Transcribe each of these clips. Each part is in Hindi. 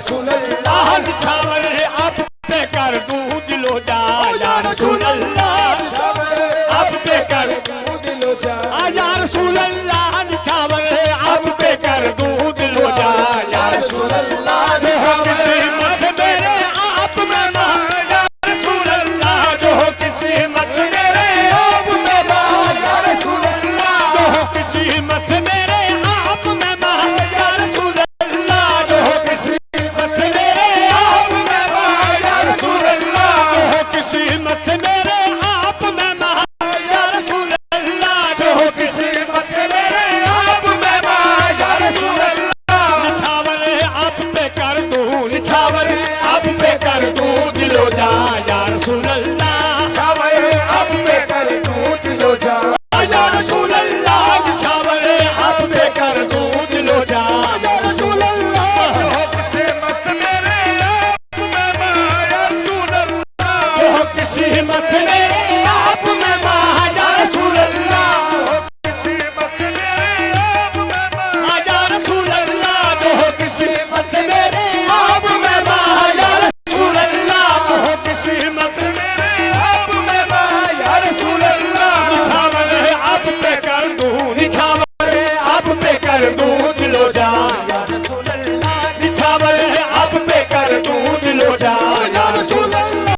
रसूल अल्लाह निछावर आप पे कर दूं दिलो जा या रसूल अल्लाह आप पे कर दूं दिलो जा या रसूल अल्लाह निछावर आप पे कर दूं दिलो जा या रसूल अल्लाह किसी मत मेरे आप में मां या रसूल अल्लाह जो किसी मत मेरे आप में मां या रसूल अल्लाह जो किसी मत मेरे आप में मां या रसूल अल्लाह जो किसी मत मेरे आप में मां या रसूल अल्लाह जो किसी मत मेरे आप में मां या रसूल अल्लाह जो किसी मत मेरे आप में मां या रसूल अल्लाह निछावर आप पे कर दूं निछावर आप पे कर दूं दिलो जा या रसूल अल्लाह निछावर आप पे कर दूं दिलो जा या रसूल अल्लाह निछावर आप पे कर दूं दिलो जा या रसूल अल्लाह किसी मत मेरे आप में मां या रसूल अल्लाह जो किसी मत मेरे आप में मां या रसूल अल्लाह किसी मत मेरे आप में मां या रसूल अल्लाह जो किसी मत मेरे आप में मां या रसूल अल्लाह किसी मत मेरे आप में मां या रसूल अल्लाह निछावर आप पे कर दूं निछावर आप पे कर दूं दिलो जा या रसूल अल्लाह निछावर आप पे कर दूं दिलो जा या रसूल अल्लाह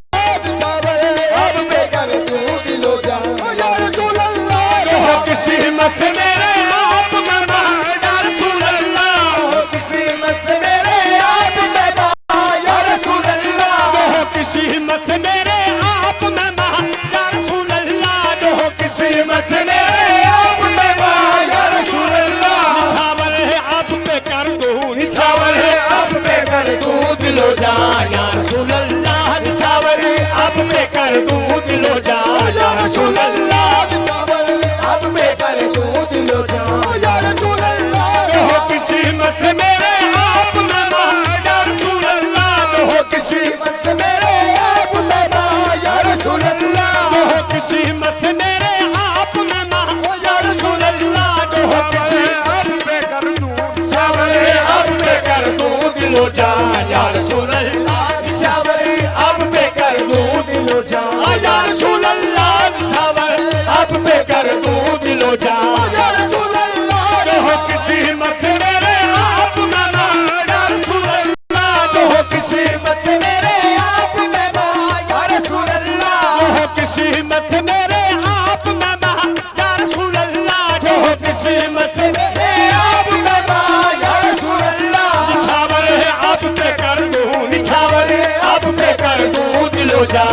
निछावर आप पे कर दूं दिलो जा या रसूल अल्लाह जो किसी मत मेरे आप में मां या रसूल अल्लाह किसी मत मेरे आप में मां या रसूल अल्लाह जो किसी मत मेरे आप में मां या रसूल अल्लाह जो किसी मत मेरे आप में मां या रसूल अल्लाह निछावर आप पे कर दूं निछावर आप पे कर दूं दिलो जा या रसूल अल्लाह निछावर आप पे कर दूं दिलो जा या रसूल अल्लाह निछावर आप पे कर दूं दिलो जा या रसूल अल्लाह जो किसी मत मेरे आप में मां या रसूल अल्लाह जो किसी मत मेरे आप में मां या रसूल अल्लाह जो किसी मत मेरे आप में मां या रसूल अल्लाह जो किसी आप पे कर दूं निछावर आप पे कर दूं दिलो जा या रसूल अल्लाह निछावर आप पे कर दूं दिलो जा या रसूल अल्लाह निछावर आप पे कर दूं दिलो जा या रसूल अल्लाह जो किसी मत मेरे आप में मां या रसूल अल्लाह जो किसी मत मेरे आप में मां या रसूल अल्लाह जो किसी मत मेरे आप में मां या रसूल अल्लाह जो किसी मत मेरे आप में मां या रसूल अल्लाह निछावर आप पे कर दूं निछावर आप पे कर दूं दिलो जा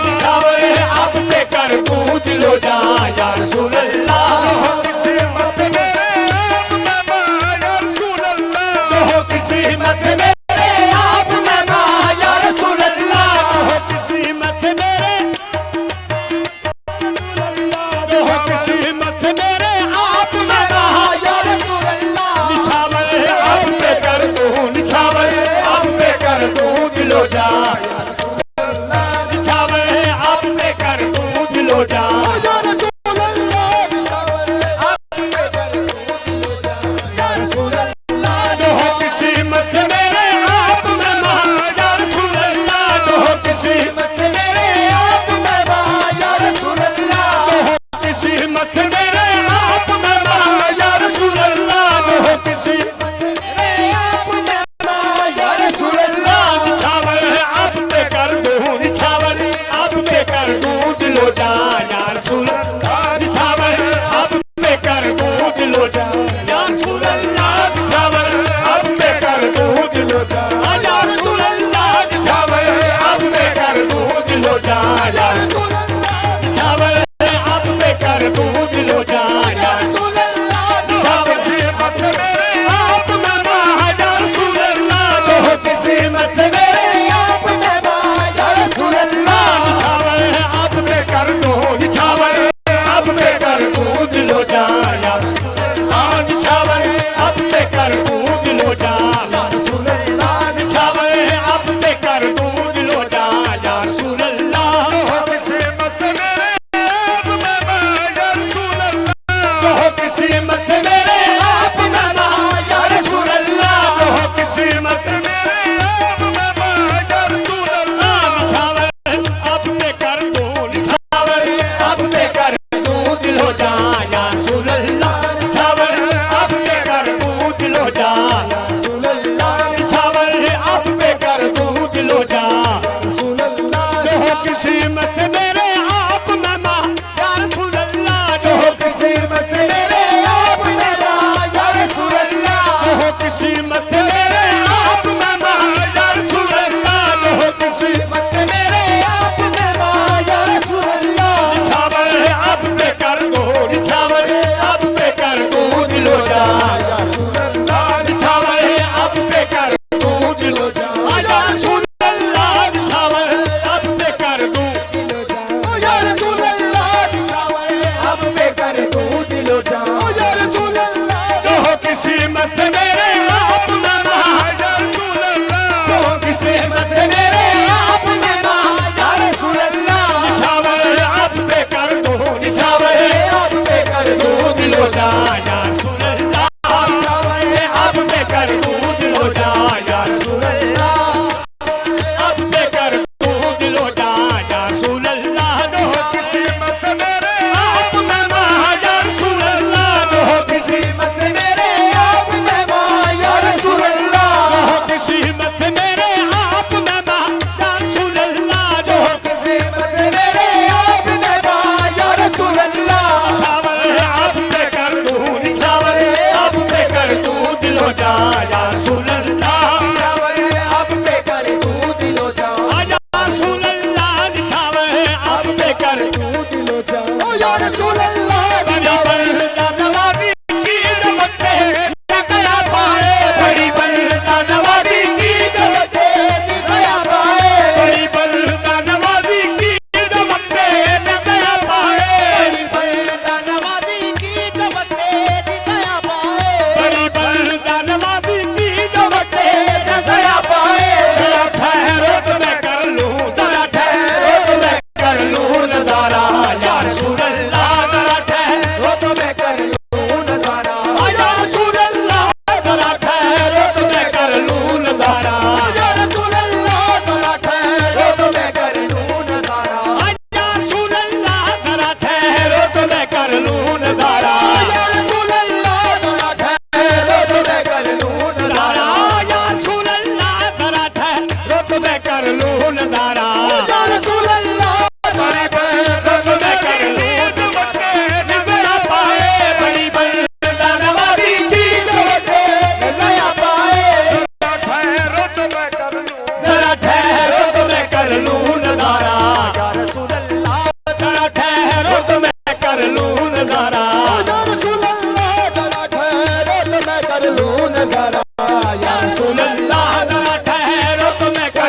निछावर आप पे कर दूं दिलो जा या रसूल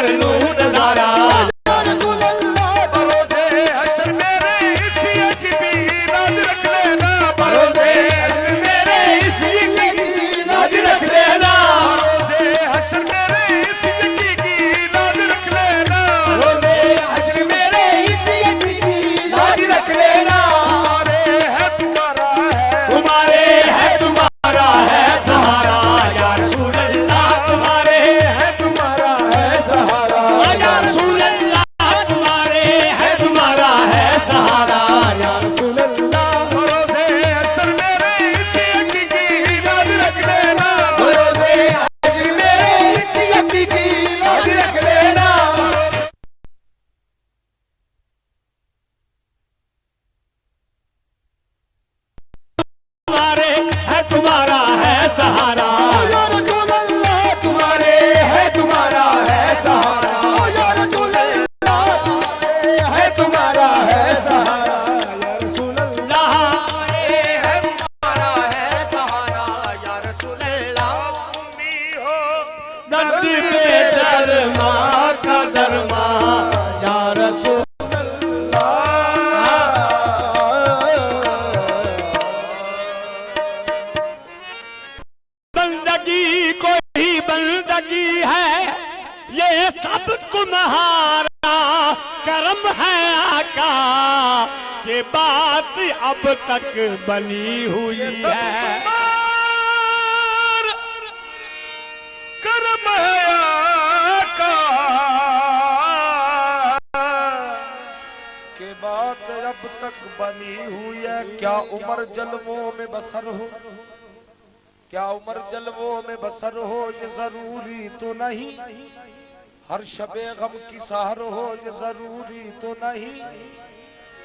कर लूं नजारा। या रसूल अल्लाह भरोसे हश्र मेरे इसी की लाज रख लेना, भरोसे हश्र मेरे इसी की लाज रख लेना, भरोसे हश्र मेरे इसी की लाज रख लेना, भरोसे हश्र मेरे इसी की लाज रख लेना। तुम्हारे है तुम्हारा है सहारा या रसूल अल्लाह, तुम्हारे है तुम्हारा है सहारा या रसूल अल्लाह, तुम्हारे है तुम्हारा है सहारा या रसूल अल्लाह। भरोसे हश्र मेरे इसी की लाज रख लेना, भरोसे हश्र मेरे इसी की लाज रख लेना। तुम्हारे है तुम्हारा है सहारा, या रसूल अल्लाह तुम्हारे है तुम्हारा है सहारा, या रसूल अल्लाह है तुम्हारा है सहारा या रसूल अल्लाह, है तुम्हारा है सहारा या रसूल अल्लाह। उम्मी हो दर्द पे दरमा का दरमा या रसूल बंदगी कोई बंदगी है, ये सब तुम्हारा करम है आका, के बात अब तक बनी हुई है। करम है आका, के बात अब तक बनी हुई है। क्या उम्र जलवों में बसर हो, क्या उम्र जलवों में बसर हो, ये जरूरी तो नहीं। हर शबे गम की सहर हो, ये जरूरी तो नहीं।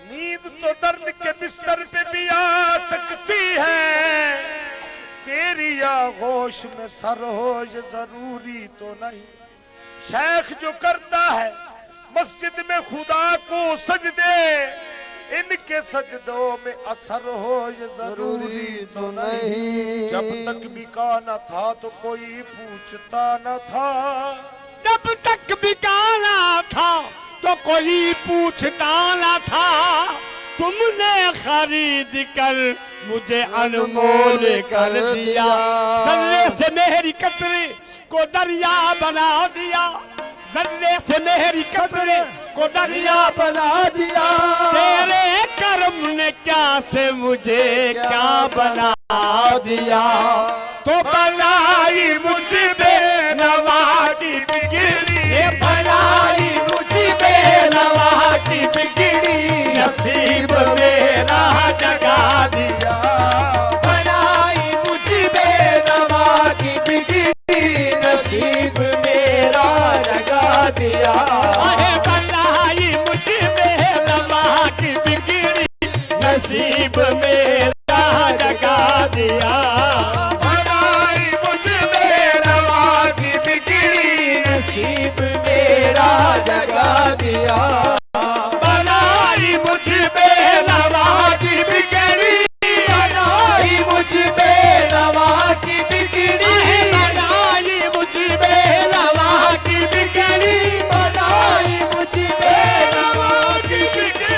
नींद तो दर्द के बिस्तर पे भी आ सकती है, तेरी आगोश में सर हो, ये जरूरी तो नहीं। शेख जो करता है मस्जिद में खुदा को सजदे, इनके सजदों में असर हो, ये जरूरी तो नहीं। जब तक बिका न था तो कोई पूछता न था, जब तक बिका न था तो कोई पूछता न था। तुमने खरीद कर मुझे अनमोल कर दिया, जर्रे से मेरी कतरे को दरिया बना दिया, जर्रे से मेरी कतरे को दरिया बना दिया। तेरे कर्म ने क्या से मुझे क्या बना दिया, तो बनाई मुझ बेनवा की बिगड़ी, ये बनाई मुझ बेनवा की बिगड़ी, नसीब मेरा जगा दिया। बनाई मुझ बेनवा की बिगड़ी, नसीब मेरा जगा दिया। नसीब मेरा जगा दिया, बनाई मुझ बेनवा की बिगड़ी, नसीब मेरा जगा दिया। बनाई मुझ बेनवा की बिगड़ी, बनाई मुझ बेनवा की बिगड़ी, बनाई मुझ बेनवा की बिगड़ी, बनाई मुझ बेनवा की बिगड़ी,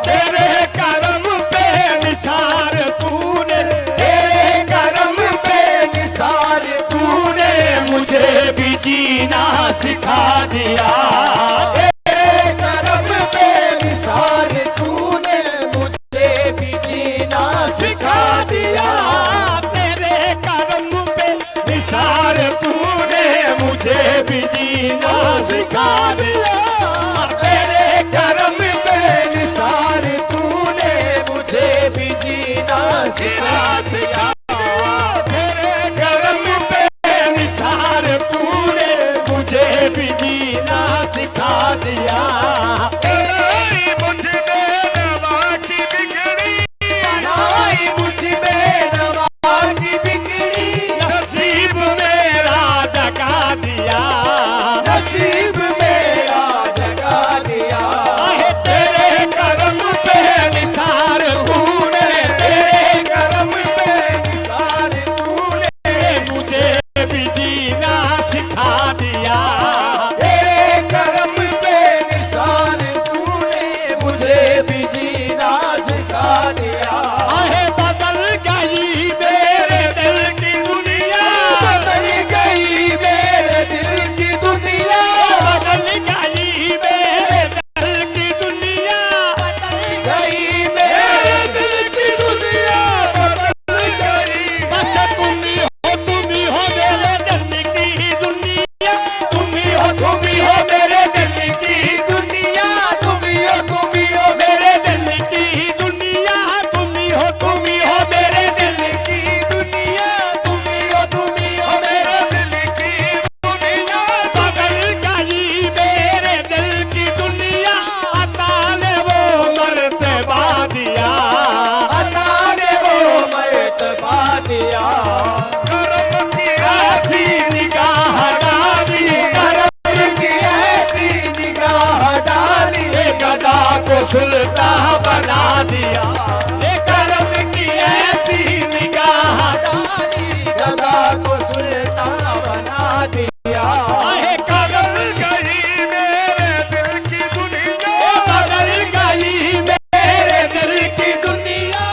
तेरे करम पे निसार तूने, तेरे करम पे निसार तूने मुझे भी जीना सिखा दिया। तेरे करम पे निसार तूने मुझे भी जीना सिखा दिया। तेरे करम पे निसार तूने मुझे भी जीना सिखा दिया। तेरे करम पे निसार तूने मुझे भी जीना सिखा दिया। तेरे करम पे निसार तूने मुझे भी जीना सिखा दिया। मुझ बेनवा की बिगड़ी, बनाई मुझ बेनवा की बिगड़ी, नसीब मेरा जगा दिया। भी जीना सिखा दिया। तेरे करम के निशान तूने मुझे भी जीना सिखा दिया। आहे बदल गई मेरे दिल की दुनिया, बदल गई मेरे दिल की दुनिया, बदल गई मेरे दिल की दुनिया, बदल गई मेरे दिल की दुनिया, बदल गई। बस तुम ही हो मेरे दिल की दुनिया, तुम ही हो मेरे दिल की दुनिया, तुम ही हो मेरे दिल की दुनिया, तुम ही हो मेरे दिल की दुनिया, तुम ही हो मेरे दिल की दुनिया। बदल गई मेरे दिल की दुनिया, अता ने वो मर्तबा दिया। अता ने वो मर्तबा दिया। करम की ऐसी निगाह डाली, करम की ऐसी निगाह डाली, गदा को सुल्तान बना दिया। करम की ऐसी निगाह डाली, गदा को सुल्तान बना दिया। आहे बदल गई मेरे दिल की दुनिया, बदल गई मेरे दिल की दुनिया,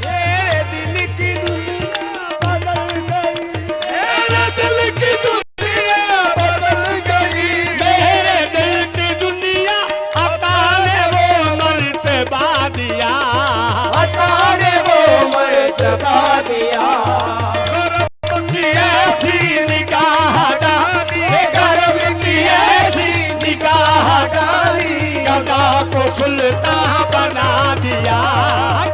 मेरे दिल की दुनिया बदल गई, मेरे दिल की दुनिया बदल गई। मेरे दिल की दुनिया अता ने वो मर्तबा दिया। अता ने वो मर्तबा दिया। करम की ऐसी निगाह डाली, करम की ऐसी निगाह डाली, गदा को सुल्तान बना दिया।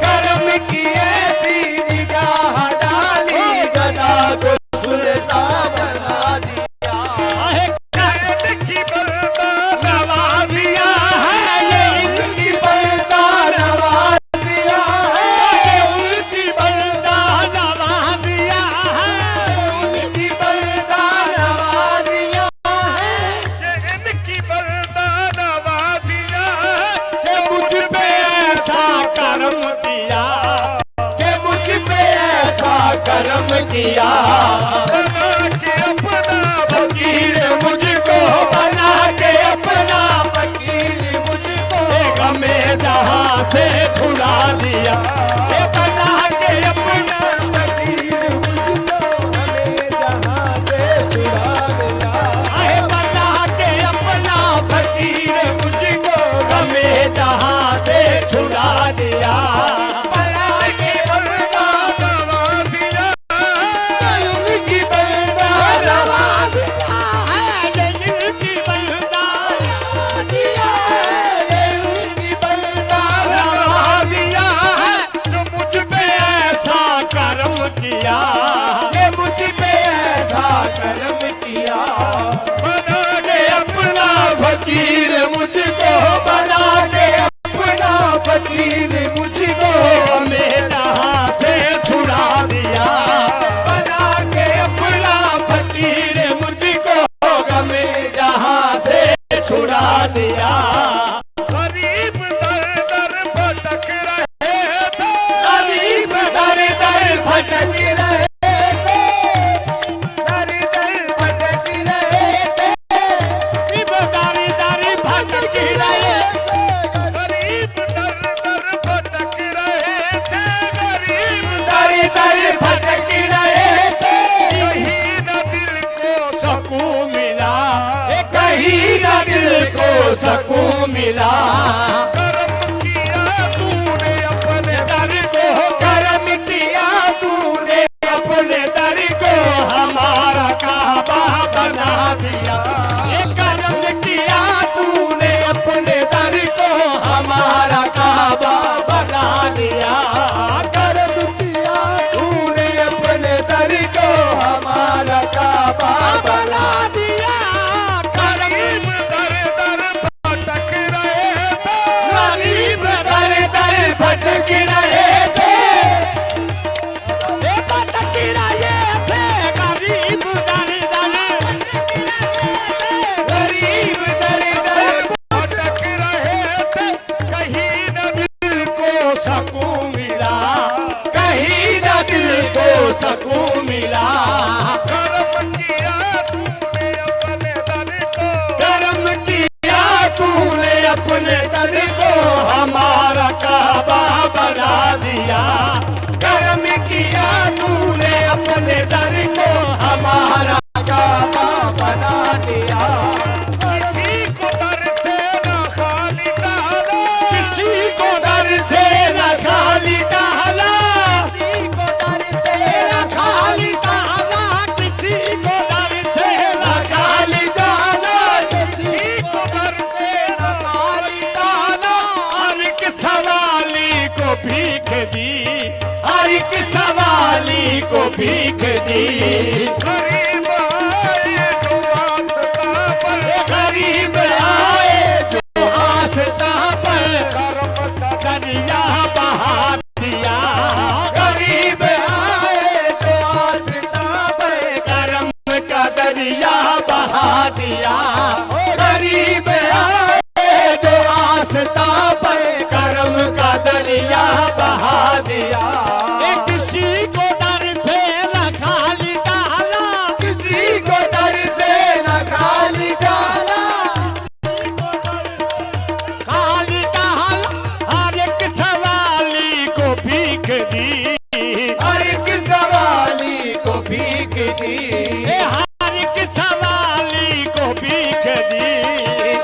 करम की ऐसी निगाह डाली, गदा को सुल्तान बना दिया। आहे कैद की बरदा नवाजिया है, ये इनकी बलदा नवाजिया है, ये उनकी बरदा नवाजिया है, उनकी बलदा नवाजिया है। ये इनकी बरदा नवाजिया है, ये मुझ पे ऐसा करम किया, कि मुझ पे ऐसा करम किया। बना के अपना फकीर मुझको, बना के अपना फकीर मुझको, गमे जहां से छुड़ा दिया। ये बना के अपना फकीर मुझको हमें जहां से छुड़ा दिया। आहे बना के अपना फकीर मुझको गमे जहां से छुड़ा दिया। बना के अपना नवाजिया उनकी बलदा नवाजिया है, ये इनकी बंदा दिया है, उनकी बलदा नवाजिया है, जो मुझ पे ऐसा करम किया। के मुझ पे ऐसा करम किया। बना के अपना फकीर मुझको, बना के अपना फकीर मुझको हमें जहां से छुड़ा दिया। बना के अपना फकीर मुझको हमें जहां से छुड़ा दिया। गरीब दर दर भटक रहे थे, गरीब दर दर भटक रहे थे, दर दर भटक रहे थे, गरीब दर दर भटक रहे, गरीब गरीब दर दर भटक रहे थे, गरीब दर दर भटक रहे थे। कहीं न दिल को सकून मिला, कहीं न दिल को सकून मिला। करम किया तूने अपने दर को, करम किया तूने अपने दर को हमारा काबा बना दिया। ये करम किया तूने अपने दर को हमारा काबा बना दिया। करम किया तूने अपने दर को हमारा काबा बना दिया। गरीब दर दर भटक रहे थे, दी, हर एक सवाली को भीख दी। गरीब आए जो आस्था पर, गरीब आए जो आस्था पर, करम का दरिया बहा दिया। गरीब आए जो आस्था पर, करम का दरिया बहा दिया। गरीब आए जो आस्था पर, करम का दरिया बहा दिया। किसी को डर से न खाली डाला, किसी को डर से न खाली डाला, खाली डाला। हर एक सवाली को भीख दी, हर एक सवाली को भीख दी। हर एक सवाली को भीख दी।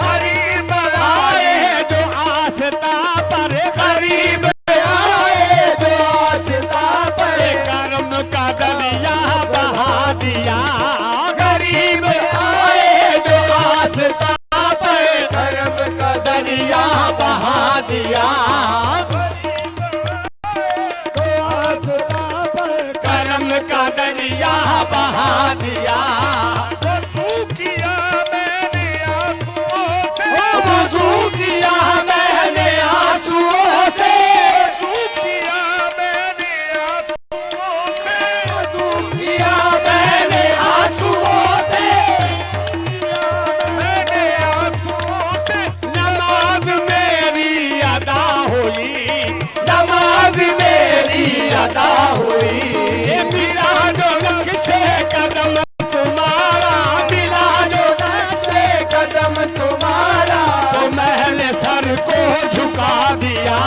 गरीब आए आए जो आस्था पर, गरीब आए जो आस्था पर, करम का दरिया बहा दिया। गरीब आए जो आस्था पर, करम का दरिया बहा दिया। करम का दरिया बहा दिया। वज़ू किया मैंने आंसुओं से, वज़ू किया मैंने आंसुओं से, नमाज मेरी अदा हुई, नमाज मेरी अदा हुई। ये मिला जो नक्शे कदम तुम्हारा, मिला जो नक्शे कदम तुम्हारा, तो मैंने सर को झुका दिया।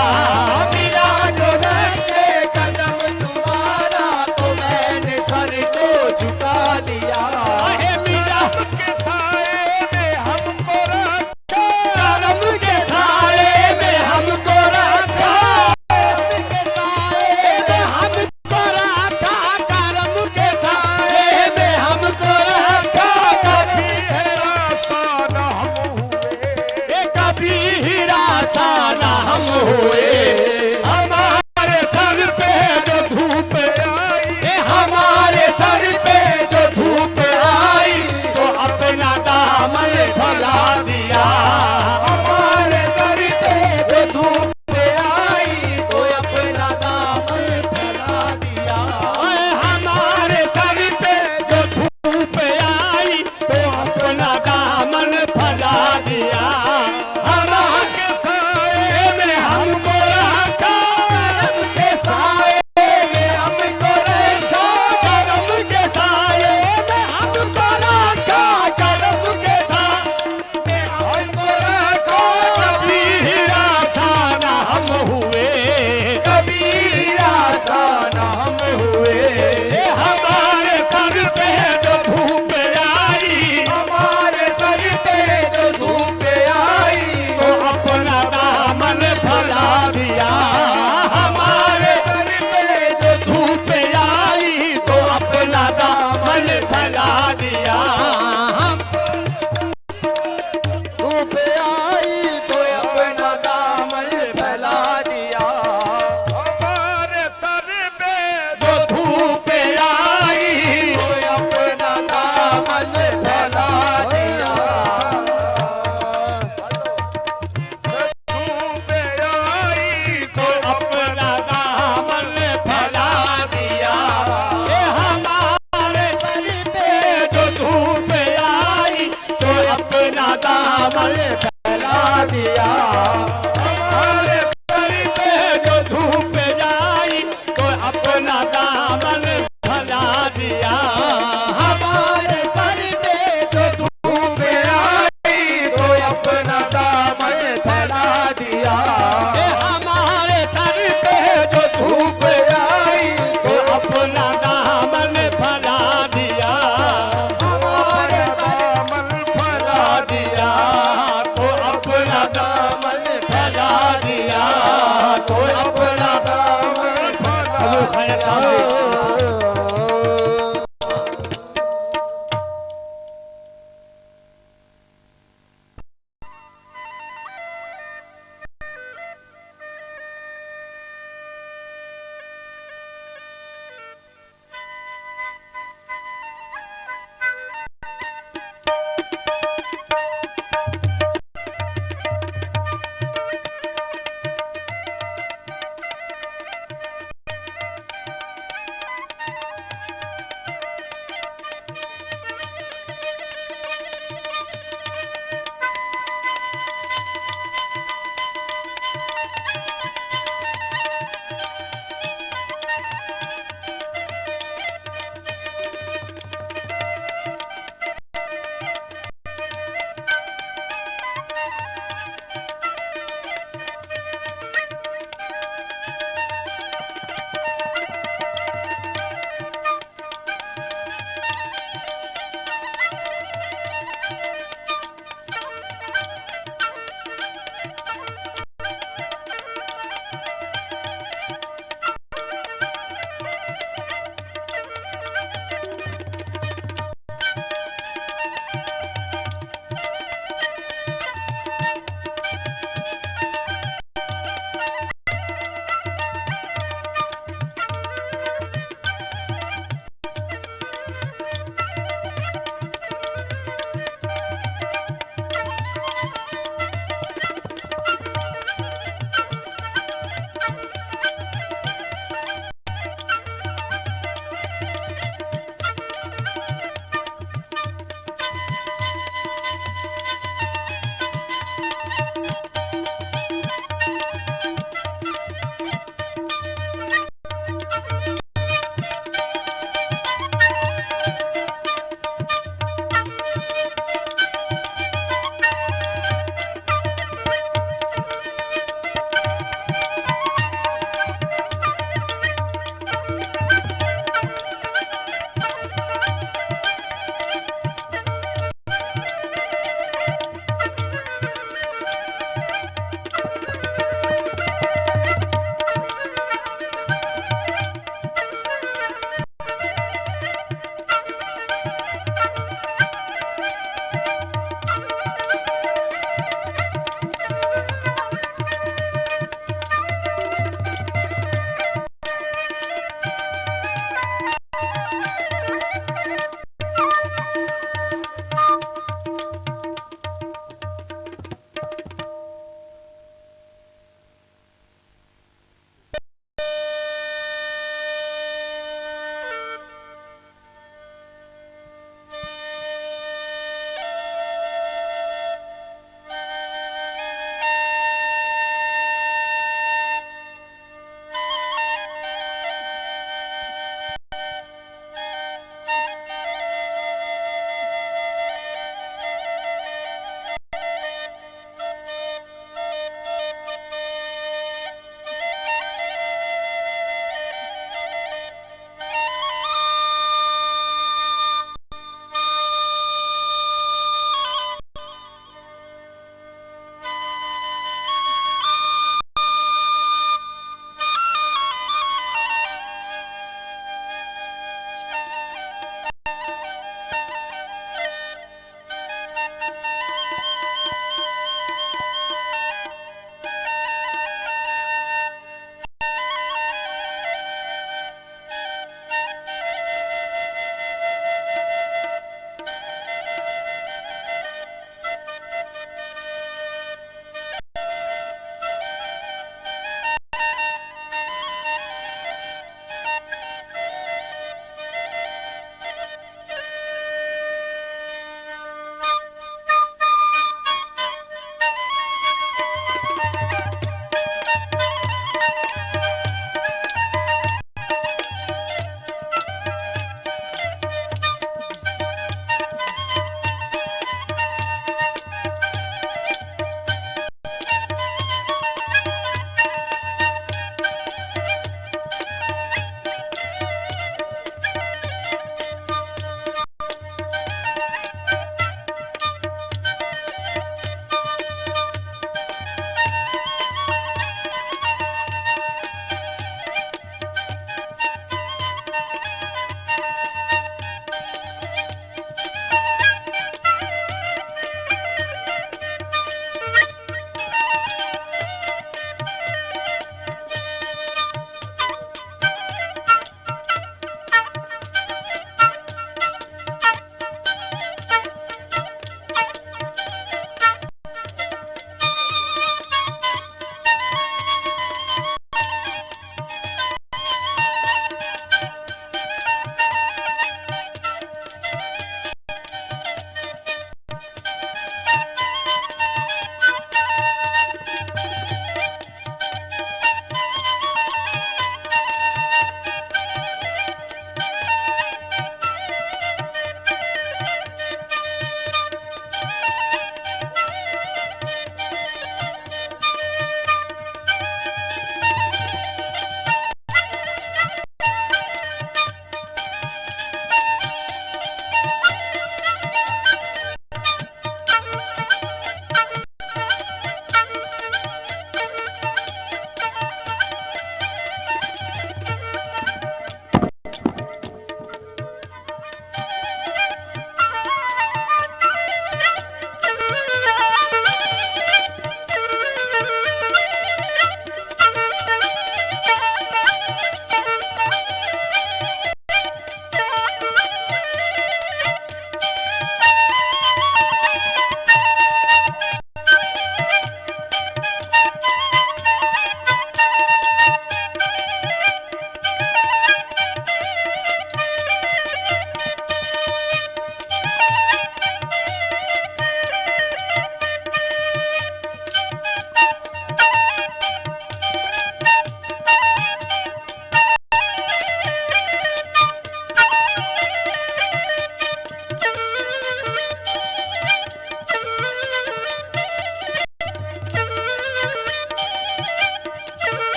मिला जो नक्शे कदम तुम्हारा, तो मैंने सर को झुका दिया। आहे मिला के साए में हमको रखा, करम के साए में हमको रखा, के साए में हमको रखा, करम के साए में हमको रखा। कभी हीरा सा न हम हुए, हमारे सर पे जो धूप आई, हमारे सर पे जो धूप आई, तो अपना दामन फैला दिया। हमारे सर पे जो धूप आई, तो अपना दामन फैला दिया। हमारे सर पे जो धूप आई, तो अपना दामन फैला दिया। हमारे साए में हमको रखा, करम के साए में हमको रखा, करम के साए में हमको रखा, करम के साए में हमको रखा। कभी हीरा सा न हम हुए, कभी रासा न हम हुए। हमारे सर पे जो धूप आई, हमारे सर पे जो धूप आई, तो अपना दामन फैला दिया। हमारे सर पे जो धूप आई, तो अपना दामन फैला दिया। धूप आई, तो अपना दामन फैला दिया। हमारे सर पे जो धूप आई, तो अपना दामन फैला दिया। धूप आई, तो अपना दामन फैला दिया। हमारे सर पे जो धूप आई, तो अपना दामन फैला दिया। हमारे सर पे जो धूप आई, तो अपना दामन फैला दिया। हमारे सर पे जो धूप आई, तो अपना दामन फैला दिया। हमारे सर पे जो धूप आई, तो अपना दामन फैला दिया। हमारे सर फैला दिया, तो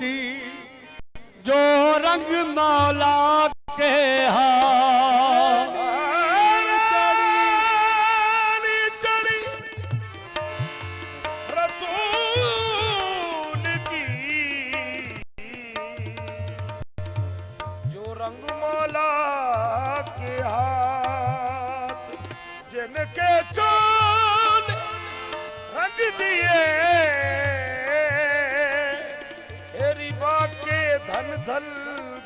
की जो रंग मौला के हाथ चढ़ी रसूल की जो रंग मौला के हाथ जिनके चोल रंग दिए हेरी बाग के धन धल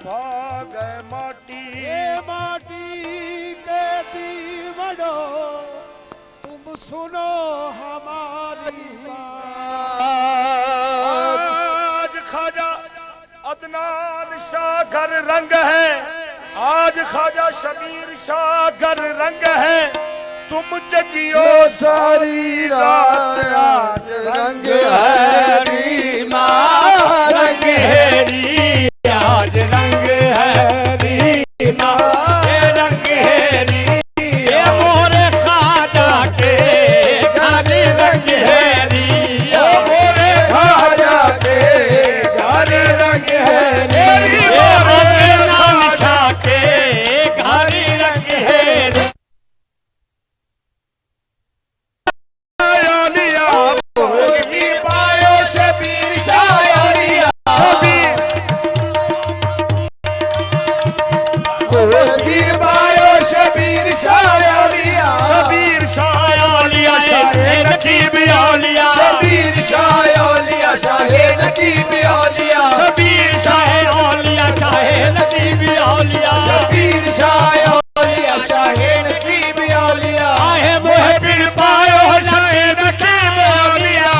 भाग माटी माटी के दीवानो तुम सुनो हमारी बात। आज खाजा अदनान शाह घर रंग है, आज खाजा शबीर शाह घर रंग है, तुम जगियो सारी रात आज रंग हैरी माँ रंग हैरी आज रंग हैरी माँ रंग हैरी ये मोरे खाजा के घर रंग हैरी मोरे खाजा के घर रंग हैरी मोरे खाजा के घर रंग हैरी शबीर शाह नकीब औलिया शबीर शाह औलिया शाहे नकीब औलिया शबीर शाह औलिया चाहे नकीब औलिया शबीर शाह औलिया शाहे नकीब औलिया आहे मोहे पीर पायो शाहे नकीब औलिया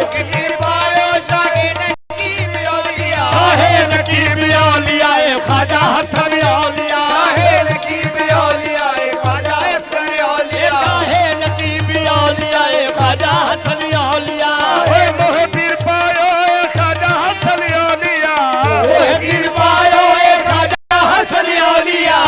पीर पायो शाहे नकीब औलिया शाहे नकीब औलिया ख्वाजा हसन औलिया शाहे नकीब औलिया ख्वाजा असगर औलिया शाहे नकीब औलिया ख्वाजा हसन औलिया मोहे पीर पायो ख्वाजा हसन औलिया मोहे पीर पायो ख्वाजा हसन औलिया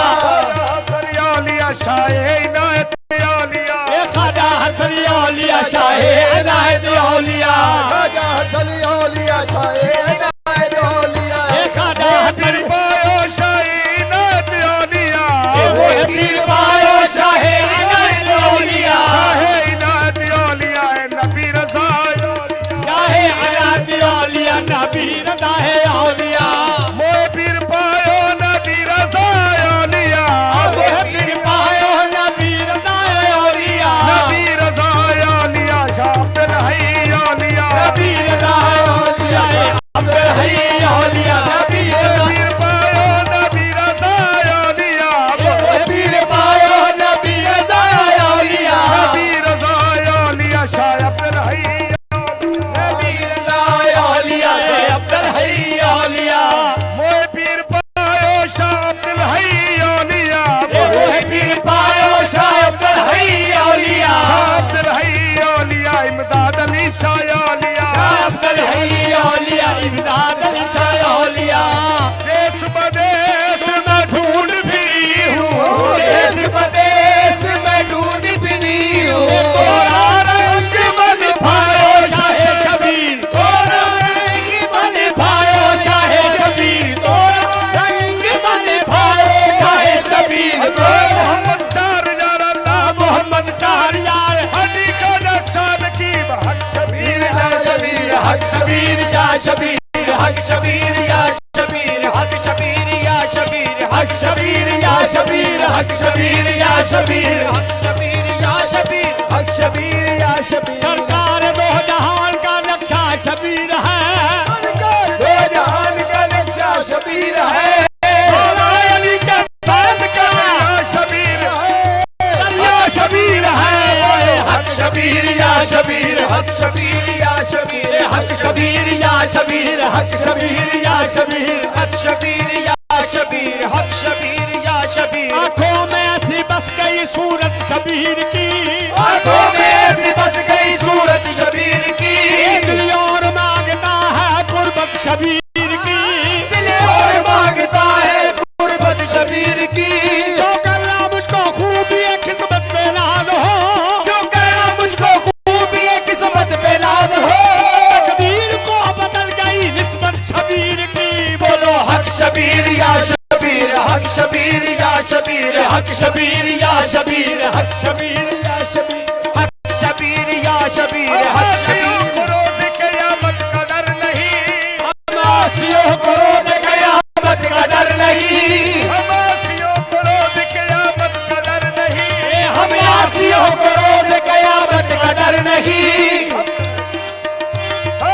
हसन औलिया शाहे इनायत औलिया ख्वाजा हसन औलिया शाहे इनायत औलिया ख्वाजा हसन औलिया शाहे इनायत औलिया ख्वाजा पीर पायो शाहे इनायत औलिया मोहे पीर पायो शाहे इनायत औलिया शाहे इनायत औलिया नबी रज़ा शाहे इनायत औलिया नबी रज़ा औलिया मोहे पीर पायो नबी रज़ा औलिया मोहे पीर पायो नबी रज़ा औलिया नबी रज़ा औलिया शाबिर है औलिया नबी रज़ा औलिया अब्दुल हई औलिया नबी पीर पायो नबी रज़ा औलिया मोहे पीर पायो नबी रज़ा औलिया नबी रज़ा औलिया शाबिर है नबी रज़ा औलिया अब्दुल हई औलिया मोहे पीर पायो शाबिर है औलिया मोहे पीर पायो शाह अब्दुल हई औलिया शाबिर है औलिया इमदाद अली शाह औलिया अब्दुल हई औलिया इमदाद अली शाह औलिया देश बदेश में ढूंढ फिरी हूँ देश प्रदेश में ढूंढ फिरी हूँ तोरा रंग मन भायो शाहे शबीर तोरा रंग मन भायो शाहे शबीर तोरा रंग मन भायो शाहे शबीर मोहम्मद चार यार अल्लाह मोहम्मद चार यार हदी का नक्शा नकीब हक शबीर हक शबीर या शबीर हक शबीर या शबीर हक शबीर या शबीर हक शबीर या शबीर हक शबीर या शबीर हक शबीर या शबीर हक शबीर या शबीर सरकार दो जहान का नक्शा शबीर है सरकार दो जहान का नक्शा शबीर है मौला अली के फैज़ का शबीर दरिया शबीर है हक शबीर या शबीर हक शबीर या शबीर हक शबीर या शबीर हक शबीर या शबीर हक शबीर या शबीर हक शबीर या शबीर आंखों में ऐसी बस गई सूरत शबीर की आंखों में ऐसी बस गई सूरत शबीर की दिल और मांगता है गुर्बत शबीर की दिल और मांगता है गुर्बत शबीर की जो करना मुझको खूबी किस्मत पे नाज हो जो करना मुझको खूबी किस्मत पे नाज हो तकदीर को बदल गई निस्बत शबीर शबीर या शबीर हक शबीर या शबीर हक शबीर या शबीर हक शबीर या शबीर हक शबीर या शबीर हक शबीर को रोज क़यामत का डर नहीं, हमासियों को रोज क़यामत का डर नहीं, हमासियों को रोज क़यामत का डर नहीं, हमासियों को रोज क़यामत का डर नहीं।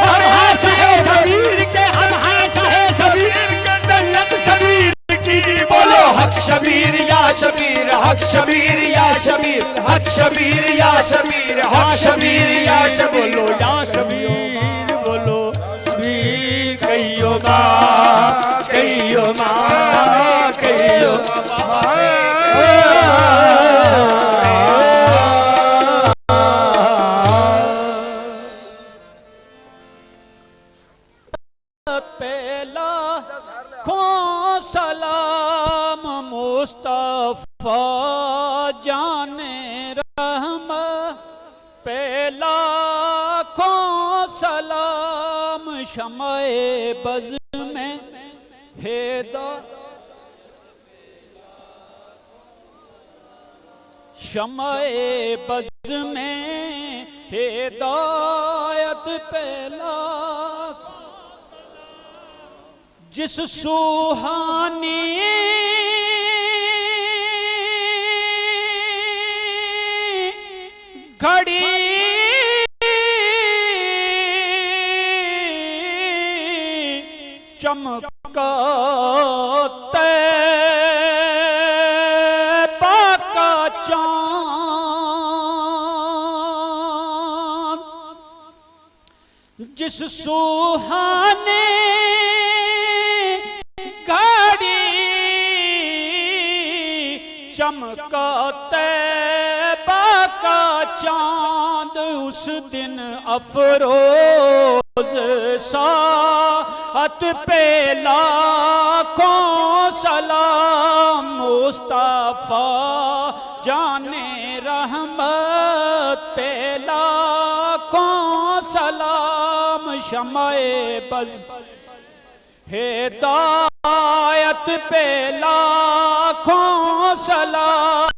हम हाशिए शबीर के, हम हाशिए शबीर के, जन्नत शबीर की। बोलो हक शबीर या शबीर हक शबीर या शबीर हक शबीर या शबीर हक शबीर या शबीर। बोलो या शबीर, बोलो शबीर कहियो माँ, कहियो माँ, कहियो पहला खो सलाम मुस्तफा जाने रहमत, पहला खो सलाम शमाए बज़ में शमाए बज़ में हिदायत पहला, जिस सुहानी घड़ी चमका तैबा का चाँद, जिस सुहाने चमका तैबा का चांद, उस दिन अफरोज साअत पे लाखों सलाम मुस्तफा जाने रहमत पे लाखों सलाम शमाए बज़ हिदायत पे लाखों सलाम।